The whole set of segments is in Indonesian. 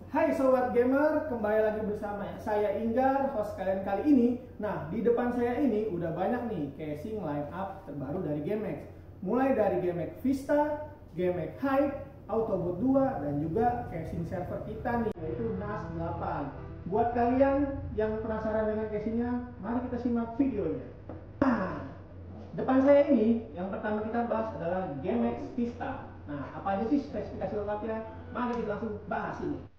Hai Sobat Gamer, kembali lagi bersama saya Inggar, host kalian kali ini. Nah, di depan saya ini udah banyak nih casing line up terbaru dari GameX. Mulai dari GameX Vista, GameX Hype, Autobot 2, dan juga casing server kita nih, yaitu NAS 8. Buat kalian yang penasaran dengan casingnya, mari kita simak videonya. Nah, depan saya ini, yang pertama kita bahas adalah GameX Vista. Nah, apa aja sih spesifikasi lengkapnya? Mari kita langsung bahas ini.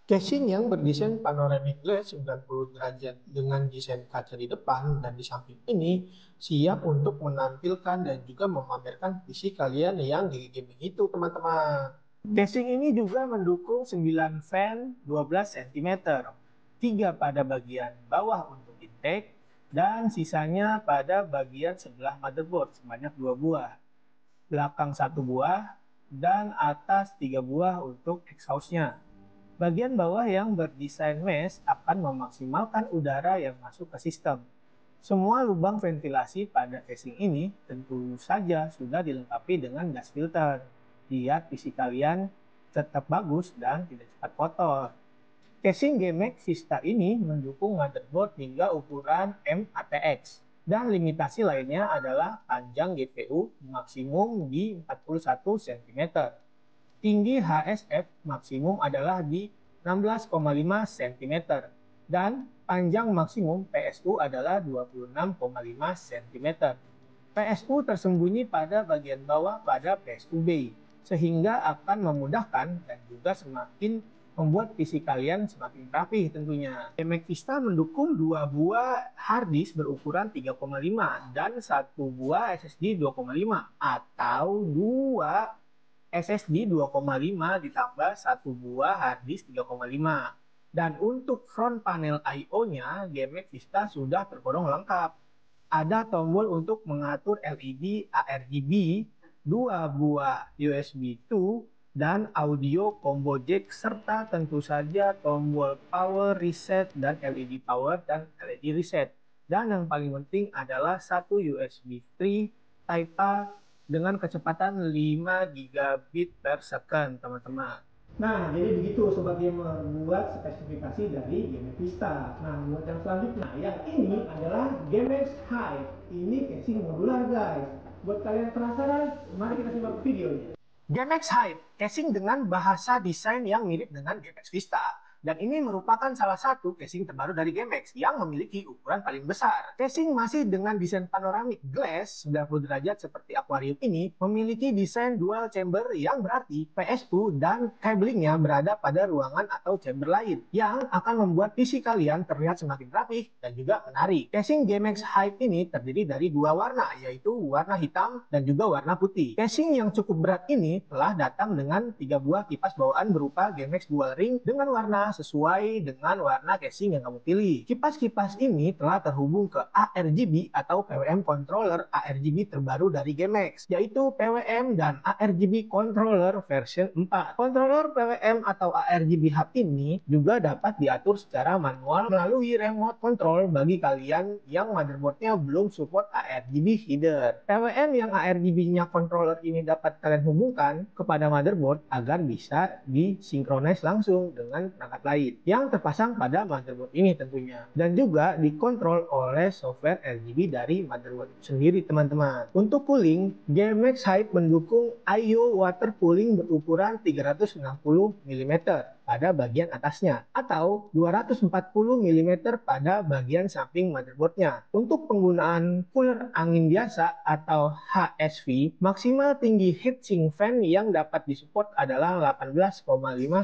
Casing yang berdesain panoramic glass 90 derajat dengan desain kaca di depan dan di samping ini siap untuk menampilkan dan juga memamerkan visi kalian yang di gaming itu, teman-teman. Casing ini juga mendukung 9 fan 12 cm, 3 pada bagian bawah untuk intake dan sisanya pada bagian sebelah motherboard sebanyak 2 buah, belakang 1 buah, dan atas 3 buah untuk exhaust-nya. Bagian bawah yang berdesain mesh akan memaksimalkan udara yang masuk ke sistem. Semua lubang ventilasi pada casing ini tentu saja sudah dilengkapi dengan gas filter. Biar PC kalian tetap bagus dan tidak cepat kotor. Casing GameX Vista ini mendukung motherboard hingga ukuran M-ATX. Dan limitasi lainnya adalah panjang GPU maksimum di 41 cm. Tinggi HSF maksimum adalah di 16,5 cm dan panjang maksimum PSU adalah 26,5 cm. PSU tersembunyi pada bagian bawah pada PSU bay, sehingga akan memudahkan dan juga semakin membuat PC kalian semakin rapi tentunya. GameX Vista mendukung 2 buah hard disk berukuran 3,5 dan 1 buah SSD 2,5 atau 2 SSD 2,5 ditambah 1 buah harddisk 3,5. Dan untuk front panel I/O-nya, GameX Vista sudah tergolong lengkap. Ada tombol untuk mengatur LED ARGB, 2 buah USB 2, dan audio combo jack, serta tentu saja tombol power reset dan LED power dan LED reset. Dan yang paling penting adalah satu USB 3 Type-A dengan kecepatan 5 gigabit per second, teman-teman. Nah, jadi begitu Sobat Gamer buat spesifikasi dari GameX Vista. Nah, buat yang selanjutnya, yang ini adalah GameX Hype. Ini casing modular, guys. Buat kalian penasaran, mari kita simak videonya. GameX Hype, casing dengan bahasa desain yang mirip dengan GameX Vista. Dan ini merupakan salah satu casing terbaru dari GameX yang memiliki ukuran paling besar. Casing masih dengan desain panoramic glass 90 derajat seperti akuarium ini memiliki desain dual chamber yang berarti PSU dan cablingnya berada pada ruangan atau chamber lain yang akan membuat PC kalian terlihat semakin rapih dan juga menarik. Casing GameX Hype ini terdiri dari 2 warna, yaitu warna hitam dan juga warna putih. Casing yang cukup berat ini telah datang dengan 3 buah kipas bawaan berupa GameX Dual Ring dengan warna sesuai dengan warna casing yang kamu pilih. Kipas-kipas ini telah terhubung ke ARGB atau PWM controller ARGB terbaru dari GameX, yaitu PWM dan ARGB controller version 4. Controller PWM atau ARGB hub ini juga dapat diatur secara manual melalui remote control bagi kalian yang motherboardnya belum support ARGB header. PWM yang ARGB-nya controller ini dapat kalian hubungkan kepada motherboard agar bisa disinkronis langsung dengan perangkat lain yang terpasang pada motherboard ini tentunya, dan juga dikontrol oleh software RGB dari motherboard sendiri, teman-teman. Untuk cooling, GameX Hype mendukung I/O water cooling berukuran 360 mm pada bagian atasnya atau 240 mm pada bagian samping motherboardnya. Untuk penggunaan cooler angin biasa atau HSV, maksimal tinggi heatsink fan yang dapat disupport adalah 18,5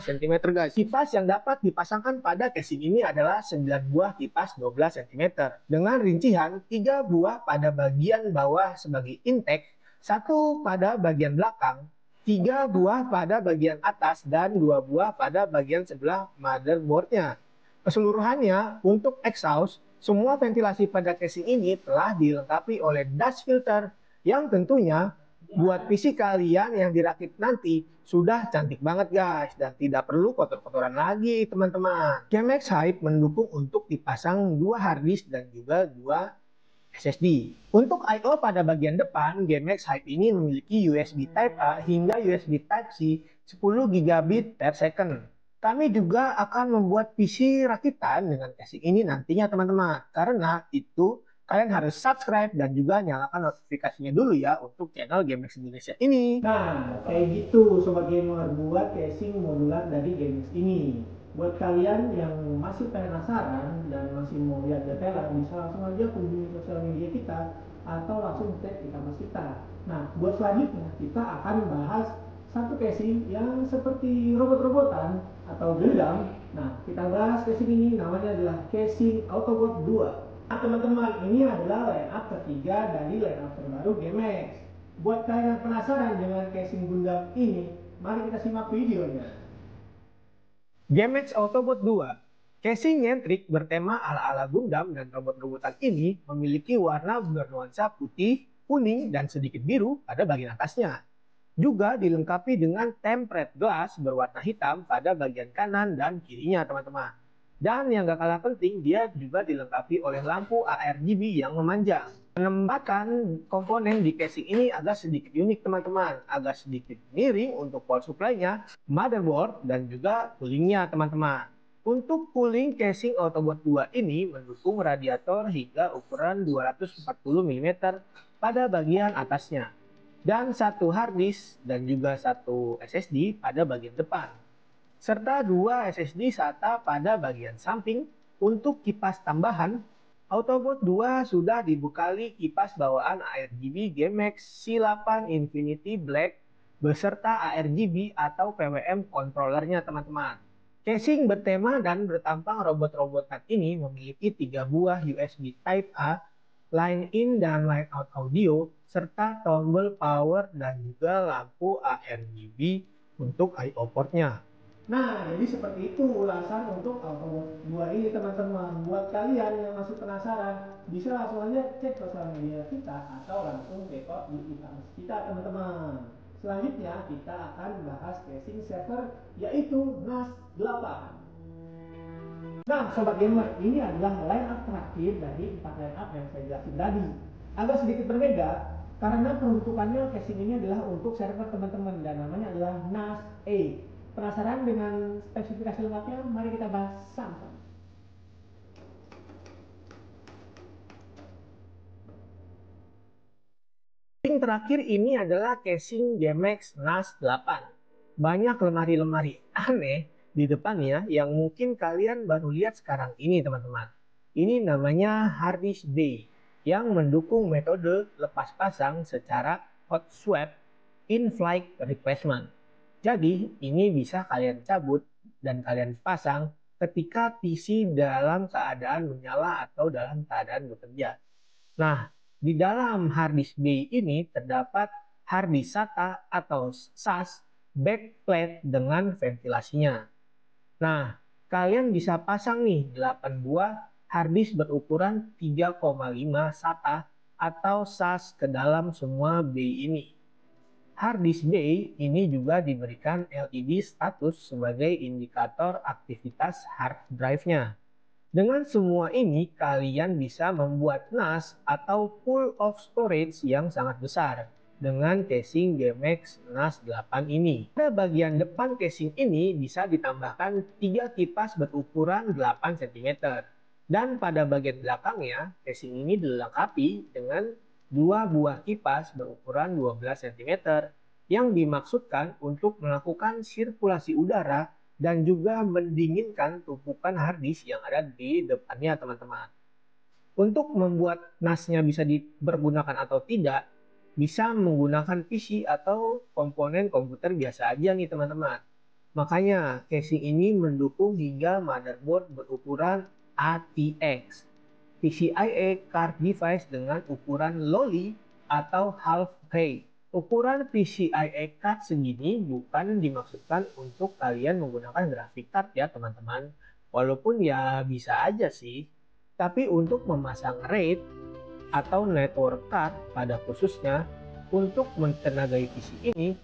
cm, guys. Kipas yang dapat dipasangkan pada casing ini adalah 9 buah kipas 12 cm dengan rincian 3 buah pada bagian bawah sebagai intake, 1 pada bagian belakang, 3 buah pada bagian atas, dan 2 buah pada bagian sebelah motherboardnya. Keseluruhannya, untuk exhaust, semua ventilasi pada casing ini telah dilengkapi oleh dust filter yang tentunya buat PC kalian yang dirakit nanti sudah cantik banget, guys, dan tidak perlu kotor-kotoran lagi, teman-teman. GameX Hype mendukung untuk dipasang 2 harddisk dan juga 2 SSD. Untuk I/O pada bagian depan, GameX Hype ini memiliki USB Type-A hingga USB Type-C 10 gigabit per second. Kami juga akan membuat PC rakitan dengan casing ini nantinya teman-teman. Karena itu kalian harus subscribe dan juga nyalakan notifikasinya dulu ya untuk channel GameX Indonesia ini. Nah, kayak gitu Sobat Gamer buat casing modular dari GameX ini. Buat kalian yang masih penasaran dan masih mau lihat detailnya, bisa langsung aja kunjungi sosial media kita atau langsung cek di kampus kita. Nah, buat selanjutnya kita akan bahas satu casing yang seperti robot-robotan atau Gundam. Nah, kita bahas casing ini, namanya adalah casing Autobot 2. Nah, teman-teman, ini adalah line up ketiga dari line up terbaru GameX. Buat kalian yang penasaran dengan casing Gundam ini, mari kita simak videonya. GameX Autobot 2. Casing nyentrik bertema ala-ala Gundam dan robot-robotan ini memiliki warna bernuansa putih, kuning, dan sedikit biru pada bagian atasnya. Juga dilengkapi dengan tempered glass berwarna hitam pada bagian kanan dan kirinya teman-teman. Dan yang gak kalah penting, dia juga dilengkapi oleh lampu ARGB yang memanjang. Penempatan komponen di casing ini agak sedikit unik teman-teman. Agak sedikit miring untuk power supply-nya, motherboard, dan juga coolingnya teman-teman. Untuk cooling casing Autobot 2 ini mendukung radiator hingga ukuran 240 mm pada bagian atasnya. Dan satu hard disk dan juga satu SSD pada bagian depan. Serta dua SSD SATA pada bagian samping. Untuk kipas tambahan, Autobot 2 sudah dibekali kipas bawaan ARGB GameX C8 Infinity Black beserta ARGB atau PWM controllernya teman-teman. Casing bertema dan bertampang robot-robotan ini memiliki 3 buah USB Type-A, line in dan line out audio, serta tombol power dan juga lampu ARGB untuk I/O portnya. Nah, jadi seperti itu ulasan untuk Autobot 2 ini teman-teman. Buat kalian yang masih penasaran, bisa langsung aja cek sosial media kita atau langsung check out di e-commerce kita teman-teman. Selanjutnya kita akan bahas casing server yaitu NAS 8. Nah, Sobat Gamer, ini adalah line up terakhir dari 4 line up yang saya jelasin tadi. Agak sedikit berbeda karena peruntukannya casing ini adalah untuk server teman-teman dan namanya adalah NAS A. Penasaran dengan spesifikasi lengkapnya? Mari kita bahas sama-sama. Casing terakhir ini adalah casing GameX NAS 8. Banyak lemari-lemari aneh di depannya yang mungkin kalian baru lihat sekarang ini teman-teman. Ini namanya hard disk bay yang mendukung metode lepas pasang secara hot swap in-flight replacement. Jadi ini bisa kalian cabut dan kalian pasang ketika PC dalam keadaan menyala atau dalam keadaan bekerja. Nah, di dalam hard disk bay ini terdapat hard disk SATA atau SAS backplate dengan ventilasinya. Nah, kalian bisa pasang nih 8 buah hard disk berukuran 3,5 SATA atau SAS ke dalam semua bay ini. Hard disk bay ini juga diberikan LED status sebagai indikator aktivitas hard drive-nya. Dengan semua ini, kalian bisa membuat NAS atau pool of storage yang sangat besar dengan casing GameX NAS 8 ini. Pada bagian depan casing ini bisa ditambahkan 3 kipas berukuran 8 cm. Dan pada bagian belakangnya, casing ini dilengkapi dengan 2 buah kipas berukuran 12 cm yang dimaksudkan untuk melakukan sirkulasi udara dan juga mendinginkan tumpukan hard disk yang ada di depannya teman-teman. Untuk membuat NAS-nya bisa dipergunakan atau tidak, bisa menggunakan PC atau komponen komputer biasa aja nih teman-teman. Makanya casing ini mendukung hingga motherboard berukuran ATX, PCIe card device dengan ukuran Loli atau half K. Ukuran PCIe card segini bukan dimaksudkan untuk kalian menggunakan graphic card ya teman-teman. Walaupun ya bisa aja sih. Tapi untuk memasang RAID atau network card pada khususnya untuk mentenagai PC ini,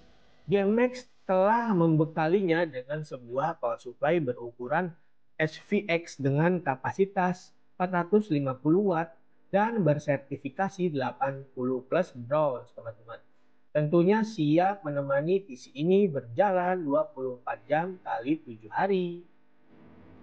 GameX telah membekalinya dengan sebuah power supply berukuran SVX dengan kapasitas 450 watt dan bersertifikasi 80 plus bronze, teman-teman. Tentunya siap menemani PC ini berjalan 24 jam kali 7 hari.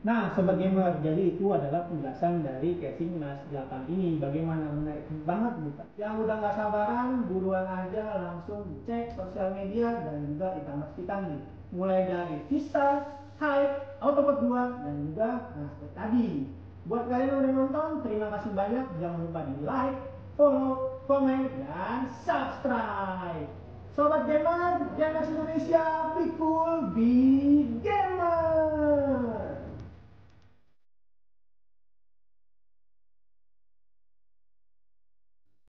Nah, Sobat Gamer, jadi itu adalah penjelasan dari casing Mas 8 ini. Bagaimana, menarik banget bukan? Yang udah nggak sabaran, buruan aja langsung cek sosial media dan juga e-commerce kita nih. Mulai dari Vista, Hype, Autobot 2, dan juga Nasdaq tadi. Buat kalian yang udah nonton, terima kasih banyak. Jangan lupa di like, follow, komen, dan subscribe. Sobat Gamer, Gamers Indonesia, be cool, be